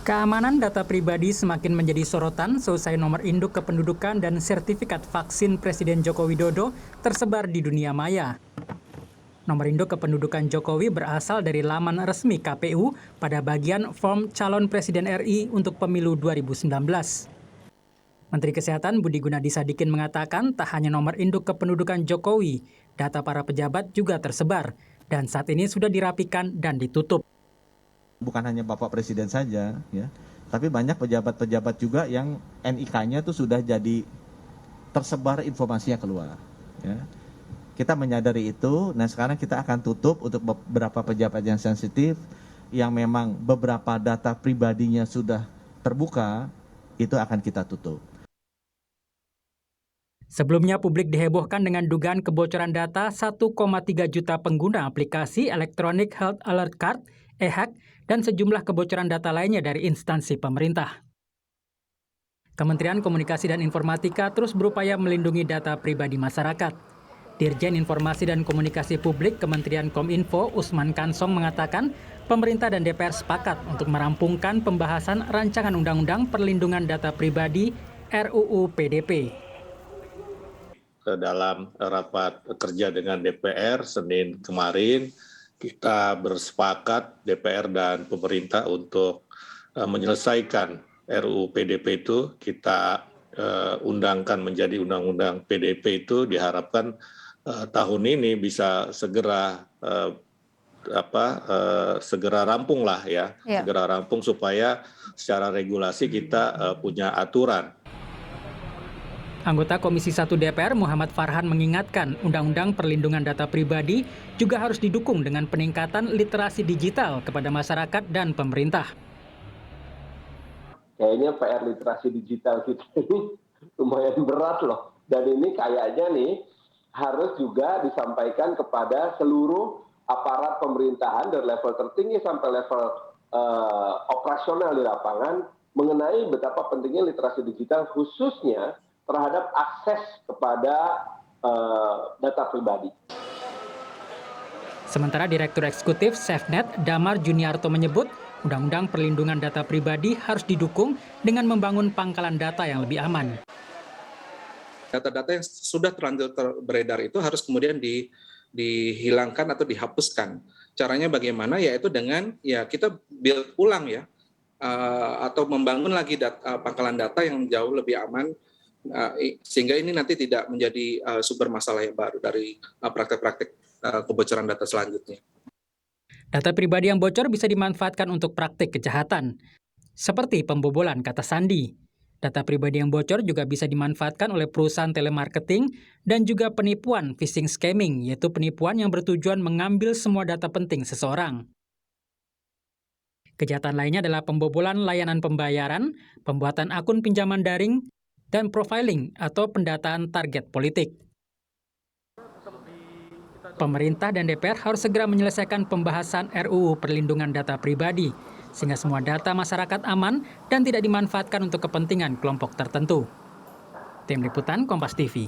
Keamanan data pribadi semakin menjadi sorotan seusai nomor induk kependudukan dan sertifikat vaksin Presiden Joko Widodo tersebar di dunia maya. Nomor induk kependudukan Jokowi berasal dari laman resmi KPU pada bagian form calon Presiden RI untuk pemilu 2019. Menteri Kesehatan Budi Gunadi Sadikin mengatakan tak hanya nomor induk kependudukan Jokowi, data para pejabat juga tersebar dan saat ini sudah dirapikan dan ditutup. Bukan hanya Bapak Presiden saja, ya, tapi banyak pejabat-pejabat juga yang NIK-nya tuh sudah jadi tersebar informasinya keluar. Ya. Kita menyadari itu, nah sekarang kita akan tutup untuk beberapa pejabat yang sensitif, yang memang beberapa data pribadinya sudah terbuka, itu akan kita tutup. Sebelumnya publik dihebohkan dengan dugaan kebocoran data 1,3 juta pengguna aplikasi Electronic Health Alert Card, EHAC, dan sejumlah kebocoran data lainnya dari instansi pemerintah. Kementerian Komunikasi dan Informatika terus berupaya melindungi data pribadi masyarakat. Dirjen Informasi dan Komunikasi Publik Kementerian Kominfo Usman Kansong mengatakan pemerintah dan DPR sepakat untuk merampungkan pembahasan rancangan Undang-Undang Perlindungan Data Pribadi RUU PDP. Dalam rapat kerja dengan DPR Senin kemarin, kita bersepakat DPR dan pemerintah untuk menyelesaikan RUU PDP itu. Kita undangkan menjadi Undang-Undang PDP itu diharapkan tahun ini bisa segera segera rampung lah ya, segera rampung supaya secara regulasi kita punya aturan. Anggota Komisi 1 DPR Muhammad Farhan mengingatkan Undang-Undang Perlindungan Data Pribadi juga harus didukung dengan peningkatan literasi digital kepada masyarakat dan pemerintah. Kayaknya PR literasi digital kita ini lumayan berat loh. Dan ini kayaknya nih harus juga disampaikan kepada seluruh aparat pemerintahan dari level tertinggi sampai level operasional di lapangan mengenai betapa pentingnya literasi digital khususnya terhadap akses kepada data pribadi. Sementara Direktur Eksekutif SafeNet Damar Juniarto menyebut Undang-Undang Perlindungan Data Pribadi harus didukung dengan membangun pangkalan data yang lebih aman. Data-data yang sudah terlanjur beredar itu harus kemudian dihilangkan atau dihapuskan. Caranya bagaimana? Yaitu dengan kita build ulang ya, atau membangun lagi pangkalan data yang jauh lebih aman. Sehingga ini nanti tidak menjadi sumber masalah yang baru dari praktek-praktek kebocoran data selanjutnya. Data pribadi yang bocor bisa dimanfaatkan untuk praktik kejahatan, seperti pembobolan kata sandi. Data pribadi yang bocor juga bisa dimanfaatkan oleh perusahaan telemarketing dan juga penipuan phishing scamming, yaitu penipuan yang bertujuan mengambil semua data penting seseorang. Kejahatan lainnya adalah pembobolan layanan pembayaran, pembuatan akun pinjaman daring, dan profiling atau pendataan target politik. Pemerintah dan DPR harus segera menyelesaikan pembahasan RUU Perlindungan Data Pribadi, sehingga semua data masyarakat aman dan tidak dimanfaatkan untuk kepentingan kelompok tertentu. Tim Liputan Kompas TV.